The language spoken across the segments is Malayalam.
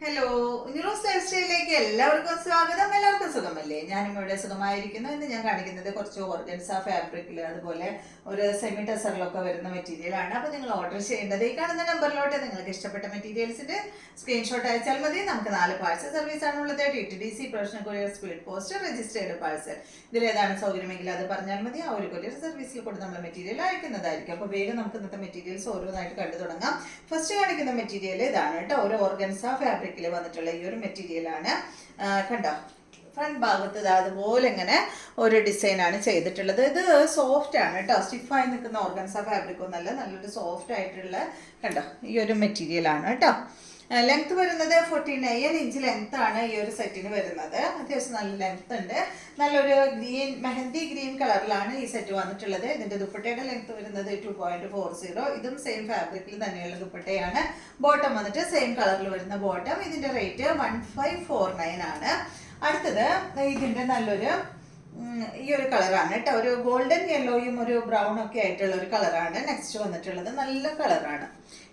ഹലോ, ന്യൂസ് ലൈഫ് സ്റ്റൈലിലേക്ക് എല്ലാവർക്കും സ്വാഗതം. എല്ലാവർക്കും സുഖമല്ലേ? ഞാനും ഇവിടെ സുഖമായിരിക്കുന്നു. ഇന്ന് ഞാൻ കാണിക്കുന്നത് കുറച്ച് ഓർഗൻസ ഫാബ്രിക്കിൽ അതുപോലെ ഒരു സെമി ടെസറിലൊക്കെ വരുന്ന മെറ്റീരിയലാണ്. അപ്പോൾ നിങ്ങൾ ഓർഡർ ചെയ്യേണ്ടത് ഈ കാണുന്ന നമ്പറിലോട്ട് നിങ്ങൾക്ക് ഇഷ്ടപ്പെട്ട മെറ്റീരിയൽസിന്റെ സ്ക്രീൻഷോട്ട് അയച്ചാൽ മതി. നമുക്ക് 4 പാഴ്സൽ സർവീസ് ആണുള്ളത്. DTDC, professional courier, speed post, registered parcel. ഇതിലേതാണ് സൗകര്യമെങ്കിൽ അത് പറഞ്ഞാൽ മതി. ആ ഒരു കൊറിയർ സർവീസിൽ കൂടെ നമ്മൾ മെറ്റീരിയൽ അയക്കുന്നതായിരിക്കും. അപ്പോൾ വേഗം നമുക്ക് ഇന്നത്തെ മെറ്റീരിയൽസ് ഓരോന്നായിട്ട് കണ്ടു തുടങ്ങാം. ഫസ്റ്റ് കാണിക്കുന്ന മെറ്റീരിയൽ ഇതാണ് കേട്ടോ. ഒരു ഓർഗൻസ ഫാബ്രിക് വന്നിട്ടുള്ള ഈ ഒരു മെറ്റീരിയലാണ്. കണ്ടോ, ഫ്രണ്ട് ഭാഗത്ത് അതുപോലെ ഇങ്ങനെ ഒരു ഡിസൈനാണ് ചെയ്തിട്ടുള്ളത്. ഇത് സോഫ്റ്റ് ആണ് കേട്ടോ, സ്റ്റിഫായി നിൽക്കുന്ന ഓർഗൻസ ഫാബ്രിക് ഒന്നല്ല, നല്ലൊരു സോഫ്റ്റ് ആയിട്ടുള്ള കണ്ടോ ഈ ഒരു മെറ്റീരിയൽ ആണ് കേട്ടോ. ലെങ്ത് വരുന്നത് 49 ഇഞ്ച് ലെങ്ത് ആണ് ഈ ഒരു സെറ്റിന് വരുന്നത്. അത്യാവശ്യം നല്ല ലെങ്ത് ഉണ്ട്. നല്ലൊരു ഗ്രീൻ, മെഹന്തി ഗ്രീൻ കളറിലാണ് ഈ സെറ്റ് വന്നിട്ടുള്ളത്. ഇതിന്റെ ദുപ്പട്ടയുടെ ലെങ്ത് വരുന്നത് 2.40. ഇതും സെയിം ഫാബ്രിക്കിൽ തന്നെയുള്ള ദുപ്പട്ടയാണ്. ബോട്ടം വന്നിട്ട് സെയിം കളറിൽ വരുന്ന ബോട്ടം. ഇതിന്റെ റേറ്റ് 1549 ആണ്. അടുത്തത് ഇതിന്റെ നല്ലൊരു ഈ ഒരു കളറാണ് കേട്ടോ. ഒരു ഗോൾഡൻ യെല്ലോയും ഒരു ബ്രൗൺ ഒക്കെ ആയിട്ടുള്ള ഒരു കളറാണ് നെക്സ്റ്റ് വന്നിട്ടുള്ളത്. നല്ല കളറാണ്.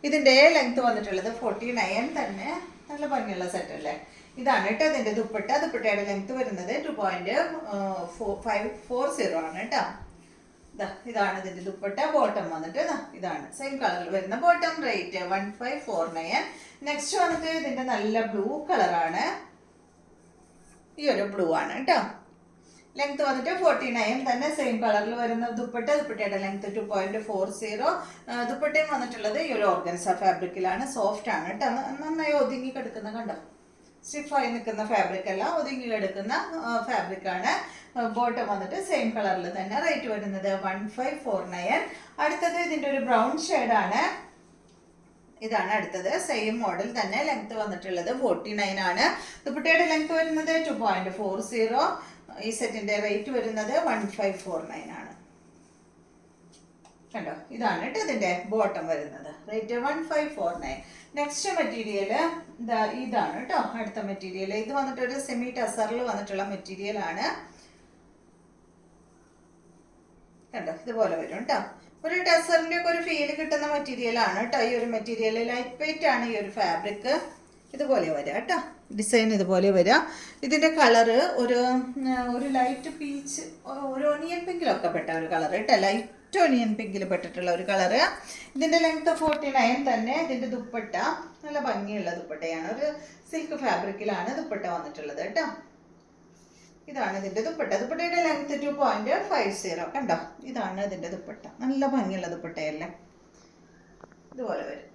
ഇതിന്റെ ലെങ്ത് വന്നിട്ടുള്ളത് 49 തന്നെ. നല്ല ഭംഗിയുള്ള സെറ്റ് അല്ലേ? ഇതാണ് കേട്ടോ ഇതിന്റെ ദുപ്പട്ട. ദുപ്പട്ടയുടെ ലെങ്ത് വരുന്നത് 2.540 ആണ് കേട്ടോ. ഇതാണ് ഇതിന്റെ ദുപ്പട്ട. ബോട്ടം വന്നിട്ട് ഇതാണ് സെയിം കളറിൽ വരുന്ന ബോട്ടം. റേറ്റ് 1549. നെക്സ്റ്റ് വന്നിട്ട് ഇതിന്റെ നല്ല ബ്ലൂ കളറാണ്. ഈ ഒരു ബ്ലൂ ആണ് കേട്ടോ. ലെങ്ത് വന്നിട്ട് 49 തന്നെ, സെയിം കളറിൽ വരുന്ന ദുപ്പട്ട. ദുപ്പട്ടയുടെ ലെങ്ത് 2.40. ദുപ്പട്ടയും വന്നിട്ടുള്ളത് ഈ ഒരു ഓർഗൻസ ഫാബ്രിക്കിലാണ്. സോഫ്റ്റ് ആണ് കേട്ടോ. നന്നായി ഒതുങ്ങി കിടക്കുന്ന കണ്ടോ, സ്റ്റിഫായി നിൽക്കുന്ന ഫാബ്രിക് അല്ല, ഒതുങ്ങി കിടക്കുന്ന ഫാബ്രിക്കാണ്. ബോട്ടം വന്നിട്ട് സെയിം കളറിൽ തന്നെ. റേറ്റ് വരുന്നത് 1549. അടുത്തത് ഇതിൻ്റെ ഒരു ബ്രൗൺ ഷെയ്ഡാണ്. ഇതാണ് അടുത്തത്. സെയിം മോഡൽ തന്നെ. ലെങ്ത് വന്നിട്ടുള്ളത് 49 ആണ്. ദുപ്പട്ടയുടെ ലെങ്ത് വരുന്നത് 2.40. ഈ സെറ്റിന്റെ റേറ്റ് വരുന്നത് 1549 ആണ്. കണ്ടോ, ഇതാണ് കേട്ടോ ഇതിന്റെ ബോട്ടം വരുന്നത്. റേറ്റ് 1549. നെക്സ്റ്റ് മെറ്റീരിയൽ ഇതാണ് കേട്ടോ. അടുത്ത മെറ്റീരിയൽ ഇത് വന്നിട്ട് ഒരു സെമി ടസറിൽ വന്നിട്ടുള്ള മെറ്റീരിയൽ ആണ്. കണ്ടോ, ഇതുപോലെ വരും കേട്ടോ. ഒരു ടസറിന്റെ ഒക്കെ ഒരു ഫീല് കിട്ടുന്ന മെറ്റീരിയൽ ആണ് കേട്ടോ. ഈ ഒരു മെറ്റീരിയൽ ലൈറ്റ് വെയിറ്റ് ആണ്. ഈ ഒരു ഫാബ്രിക് ഇതുപോലെ വരിക കേട്ടോ. ഡിസൈൻ ഇതുപോലെ വരിക. ഇതിന്റെ കളറ് ഒരു ലൈറ്റ് പീച്ച്, ഒരു ഒനിയൻ പിങ്കിലൊക്കെ പെട്ട ഒരു കളർ കേട്ടോ. ലൈറ്റ് ഒനിയൻ പിങ്കിൽ പെട്ടിട്ടുള്ള ഒരു കളറ്. ഇതിന്റെ ലെങ്ത് 49 തന്നെ. ഇതിന്റെ ദുപ്പട്ട നല്ല ഭംഗിയുള്ള ദുപ്പട്ടയാണ്. ഒരു സിൽക്ക് ഫാബ്രിക്കിലാണ് ദുപ്പട്ട വന്നിട്ടുള്ളത് കേട്ടോ. ഇതാണ് ഇതിന്റെ ദുപ്പട്ട. ദുപ്പട്ടയുടെ ലെങ്ത് 2.50. കണ്ടോ, ഇതാണ് ഇതിന്റെ ദുപ്പട്ട. നല്ല ഭംഗിയുള്ള ദുപ്പട്ടയല്ലേ? ഇതുപോലെ വരും.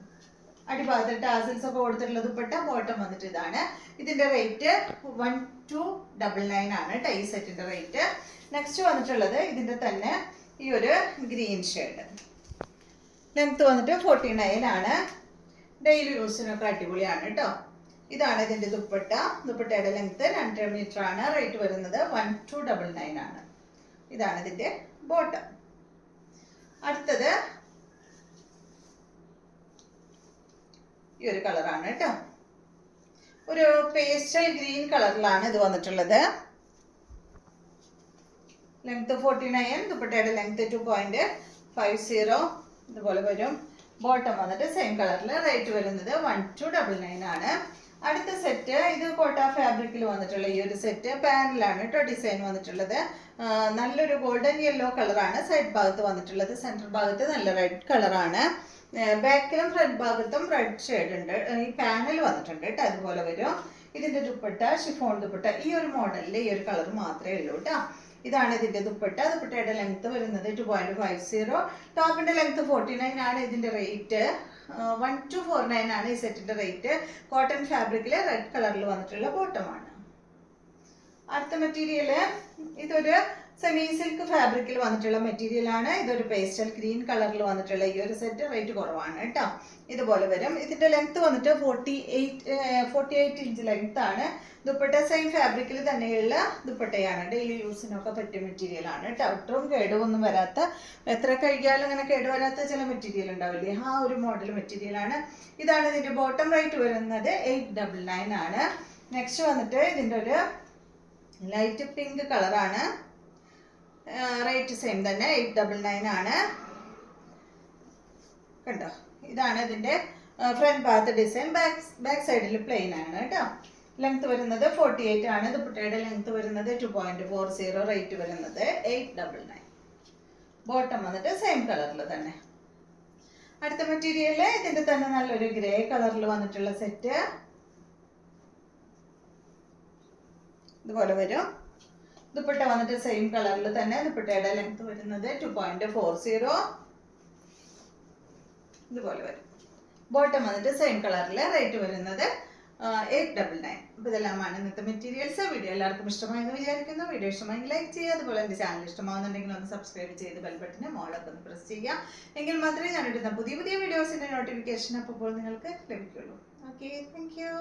അടിഭാഗത്ത് ടാസിൽസ് ഒക്കെ കൊടുത്തിട്ടുള്ള ദുപ്പട്ട. ബോട്ടം വന്നിട്ട് ഇതാണ്. ഇതിന്റെ റേറ്റ് 1299 ആണ് കേട്ടോ ഈ സെറ്റിന്റെ റേറ്റ്. നെക്സ്റ്റ് വന്നിട്ടുള്ളത് ഇതിന്റെ തന്നെ ഈ ഒരു ഗ്രീൻ ഷെയ്ഡ്. ലെങ്ത് വന്നിട്ട് 49 ആണ്. ഡെയിലി യൂസിനൊക്കെ അടിപൊളിയാണ് കേട്ടോ. ഇതാണ് ഇതിന്റെ ദുപ്പട്ട. ദുപ്പട്ടയുടെ ലെങ്ത് 2 മീറ്റർ ആണ്. റേറ്റ് വരുന്നത് 1299 ആണ്. ഇതാണ് ഇതിന്റെ ബോട്ടം. അടുത്തത് ഈ ഒരു കളറാണ് കേട്ടോ. ഒരു പേസ്റ്റൽ ഗ്രീൻ കളറിലാണ് ഇത് വന്നിട്ടുള്ളത്. ലെങ്ത് 49. ദുപ്പട്ടയുടെ ലെങ്ത് 2.50. ഇതുപോലെ വരും. ബോട്ടം വന്നിട്ട് സെയിം കളറിൽ. റേറ്റ് വരുന്നത് 1299 ആണ്. അടുത്ത സെറ്റ് ഇത് കോട്ട ഫാബ്രിക്കിൽ വന്നിട്ടുള്ള ഈ ഒരു സെറ്റ്. പാനലാണ് കേട്ടോ ഡിസൈൻ വന്നിട്ടുള്ളത്. നല്ലൊരു ഗോൾഡൻ യെല്ലോ കളറാണ് സൈഡ് ഭാഗത്ത് വന്നിട്ടുള്ളത്. സെൻട്രൽ ഭാഗത്ത് നല്ല റെഡ് കളറാണ്. ബാക്കിലും ഫ്രണ്ട് ഭാഗത്തും റെഡ് ഷെയ്ഡ് ഉണ്ട്. ഈ പാനൽ വന്നിട്ടുണ്ട് കേട്ടോ. അതുപോലെ വരും. ഇതിന്റെ ദുപ്പട്ട ഷിഫോൺ ദുപ്പട്ട. ഈ ഒരു മോഡലിൽ ഈ ഒരു കളർ മാത്രമേ ഉള്ളൂ കേട്ടോ. ഇതാണ് ഇതിന്റെ ദുപ്പട്ട. ദുപ്പട്ടയുടെ ലെങ്ത് വരുന്നത് 2.50. ടോപ്പിന്റെ ലെങ്ത് 49 ആണ്. ഇതിന്റെ റേറ്റ് 1249 ആണ് ഈ സെറ്റിന്റെ റേറ്റ്. കോട്ടൺ ഫാബ്രിക്കില് റെഡ് കളറിൽ വന്നിട്ടുള്ള ബോട്ടമാണ്. അടുത്ത മെറ്റീരിയൽ ഇതൊരു സെമി സിൽക്ക് ഫാബ്രിക്കിൽ വന്നിട്ടുള്ള മെറ്റീരിയൽ ആണ്. ഇതൊരു പേസ്റ്റൽ ഗ്രീൻ കളറിൽ വന്നിട്ടുള്ള ഈ ഒരു സെറ്റ്. റേറ്റ് കുറവാണ് കേട്ടോ. ഇതുപോലെ വരും. ഇതിന്റെ ലെങ്ത് വന്നിട്ട് 48 ഇഞ്ച് ലെങ്ത് ആണ്. ദുപ്പട്ട സെയിം ഫാബ്രിക്കിൽ തന്നെയുള്ള ദുപ്പട്ടയാണ്. ഡെയിലി യൂസിനൊക്കെ പറ്റിയ മെറ്റീരിയൽ ആണ് കേട്ടോ. ഒട്ടും കേടുവൊന്നും വരാത്ത, എത്ര കഴുകിയാലും അങ്ങനെ കേടുവരാത്ത ചില മെറ്റീരിയൽ ഉണ്ടാവില്ലേ, ആ ഒരു മോഡൽ മെറ്റീരിയൽ ആണ്. ഇതാണ് ഇതിന്റെ ബോട്ടം. റേറ്റ് വരുന്നത് 899 ആണ്. നെക്സ്റ്റ് വന്നിട്ട് ഇതിന്റെ ഒരു ലൈറ്റ് പിങ്ക് കളറാണ്. റേറ്റ് സെയിം തന്നെ 899 ആണ്. കണ്ടോ, ഇതാണ് ഇതിന്റെ ഫ്രണ്ട് പാത്ത് ഡിസൈൻ, ബാക്ക് സൈഡിൽ പ്ലെയിൻ ആണ് കേട്ടോ. ലെങ്ത് വരുന്നത് 48 ആണ്. ദുപ്പട്ടയുടെ ലെങ്ത് വരുന്നത് 2.40, റേറ്റ് വരുന്നത് 899. ബോട്ടം വന്നിട്ട് സെയിം കളറിൽ തന്നെ. അടുത്ത മെറ്റീരിയൽ ഇതിന്റെ തന്നെ നല്ലൊരു ഗ്രേ കളറിൽ വന്നിട്ടുള്ള സെറ്റ് ഇതുപോലെ വരും. ദുപ്പട്ട വന്നിട്ട് സെയിം കളറിൽ തന്നെ. ദുപ്പട്ടയുടെ ലെങ്ത് വരുന്നത് 2.40 ഇതുപോലെ വരും. ബോട്ടം വന്നിട്ട് സെയിം കളറിൽ, റേറ്റ് വരുന്നത് 899. അപ്പോൾ ഇതെല്ലാമാണ് ഇന്നത്തെ മെറ്റീരിയൽസ്. വീഡിയോ എല്ലാവർക്കും ഇഷ്ടമായെന്ന് വിചാരിക്കുന്നു. വീഡിയോ ഇഷ്ടമായെങ്കിൽ ലൈക്ക് ചെയ്യുക. അതുപോലെ എൻ്റെ ചാനൽ ഇഷ്ടമാകുന്നുണ്ടെങ്കിൽ ഒന്ന് സബ്സ്ക്രൈബ് ചെയ്ത് ബെൽ ബട്ടനെ മോളൊക്കെ ഒന്ന് പ്രസ് ചെയ്യുക. എങ്കിൽ മാത്രമേ ഞാൻ ഇടുന്ന പുതിയ വീഡിയോസിൻ്റെ നോട്ടിഫിക്കേഷൻ അപ്പോൾ നിങ്ങൾക്ക് ലഭിക്കുള്ളൂ. Okay, thank you.